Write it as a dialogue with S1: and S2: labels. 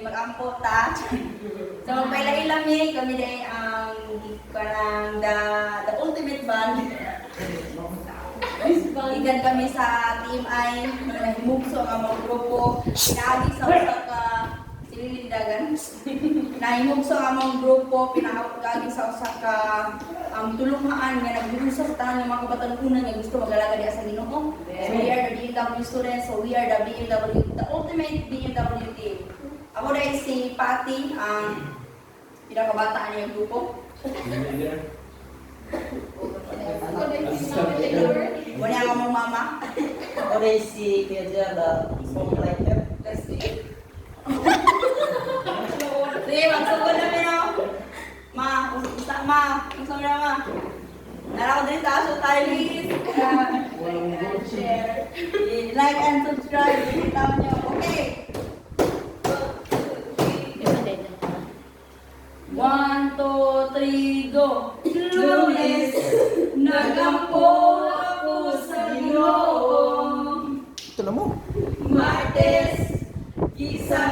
S1: mag-ampot ta. So magpaila-ilang kami day ang parang the ultimate band. Igan kami sa Team I, nahimugso ang mga grupo, pinaagi sa usa ka sililindagan. Nahimugso ang mga grupo, pinaagi sa usa ka tulungaan nga nagbuhusap tanan ng mga kabatanunan nga gusto mag-alaga diha sa Ginoo. So we are the BMW students, so we are the BMW, the ultimate BMW team. Ako dahil si Patty, ang pinakabataan niya grupo. Wala ka mong mama.
S2: Ako rin si Pedro, the songwriter.
S1: Sige, magsugod namin ako. Ma, magsugod na ma. Nara ko din sa aso tayo, please. Like and share. Like and subscribe. Tama nyo. Okay. 1, 2, 3, go! Lunes, nagampo ako sa Ginoo.
S2: Ito na mo.
S1: Martes, isa